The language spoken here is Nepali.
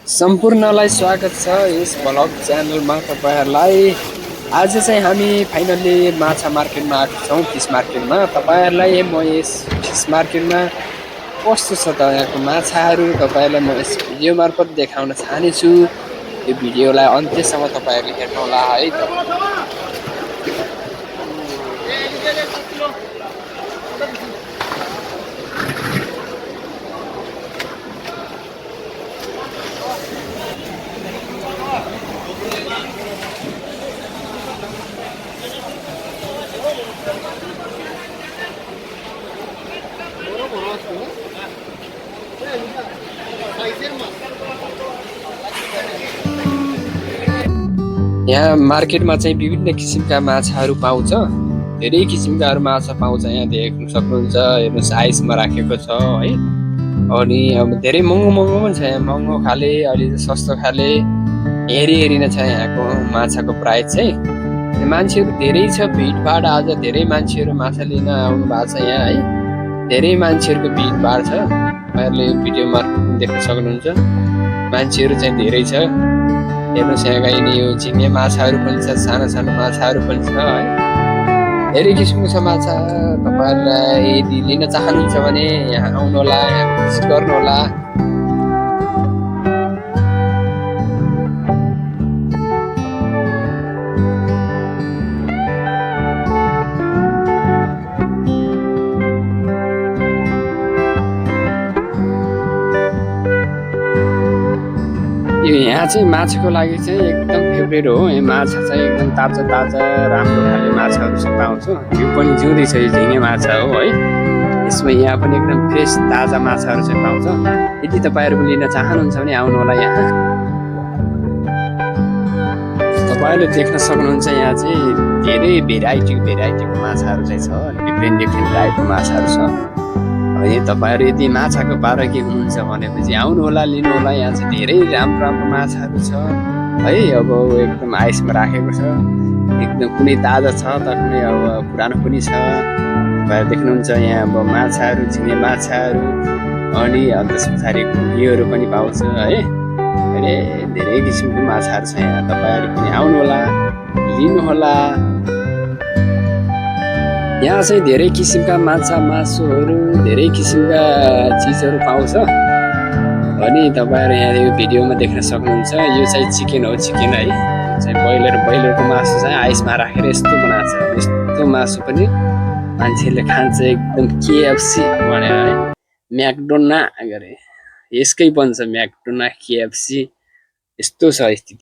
सम्पूर्णलाई स्वागत छ यस भ्लग च्यानलमा तपाईहरुलाई। आज चाहिँ हामी फाइनली माछा मार्केटमा आएको छौं, फिस मार्केटमा। तपाईहरुलाई म यस फिस मार्केटमा कस्तो छ त यहाँको माछाहरु तपाईहरुलाई म यस भिडियो मार्फत देखाउन चाहनेछु। यो भिडियोलाई अन्त्यसम्म तपाईहरुले हेर्नु होला है। यहाँ मार्केटमा चाहिँ विभिन्न किसिमका माछाहरु पाउँछ। धेरै किसिमका माछा पाउँछ। यहाँ देख्न सक्नुहुन्छ, हेर्नुस् आइसमा राखेको छ है। अनि अब धेरै महँगो पनि छ। यहाँ महँगो खाले अलि सस्तो खाले हेरी नै छ यहाँको माछाको प्राइस चाहिँ। मान्छेहरु धेरै छ, भिडभाड। आज धेरै मान्छेहरु माछा लिन आउनु भएको छ यहाँ है। धेरै मान्छेहरुको भिडभाड छ। तपाईहरुले भिडियो मार्फत देख्न सक्नुहुन्छ। मान्छेहरु चाहिँ धेरै छ। हेर्नुस् यहाँका यो झिङ्गे माछाहरु पनि छ, सानो माछाहरु पनि छ है। धेरै किसिमको छ माछा। तपाईहरुलाई यदि लिन चाहनुहुन्छ भने यहाँ आउनु होला, यहाँ भिजिट गर्नु होला। यहाँ चाहिँ माछाको लागि चाहिँ एकदम फेभरेट हो। यो माछा चाहिँ एकदम ताजा राम्रो खाले माछाहरु चाहिँ पाउँछ। यो पनि जिउँदै छ, यो झिङ्गे माछा हो है। यसमा यहाँ पनि एकदम फ्रेस ताजा माछाहरु चाहिँ पाउँछ। यदि तपाईहरु लिन चाहनुहुन्छ भने आउनु होला यहाँ। तपाईहरुले देख्न सक्नुहुन्छ यहाँ चाहिँ धेरै भेराइटीको माछाहरु चाहिँ छ। डिफ्रेन्ट टाइपको माछाहरु छ। अनि तपाईहरु यदि माछाको पारखी हुनुहुन्छ भनेपछि आउनु होला, लिनु होला। यहाँ चाहिँ धेरै राम्रो माछाहरु छ है। अब एकदम आइसमा राखेको छ। एकदम कुनै ताजा छ त कुनै अब पुरानो पनि छ। तपाईहरु देख्नुहुन्छ यहाँ अब माछाहरु, झिङ्गे माछाहरु अनि त्यसपछि घिउहरु पनि पाउँछ है। धेरै किसिमको माछाहरु छ यहाँ। तपाईहरु पनि आउनु होला, लिनु होला। यहाँ चाहिँ धेरै किसिमका मासुहरु, धेरै किसिमका चीजहरु पाउँछ। अनि तपाईहरु यहाँ यो भिडियोमा देख्न सक्नुहुन्छ, यो चाहिँ चिकन हो, चिकन है। यो चाहिँ ब्रोइलरको मासु चाहिँ आइसमा राखेर यस्तो बनाएको छ। यस्तो मासु पनि मान्छेले खान्छ एकदम केएफसी भनेर है। म्याकडोना गरे यसकै बन्छ, म्याकडोना, केएफसी। यस्तो छ स्थिति।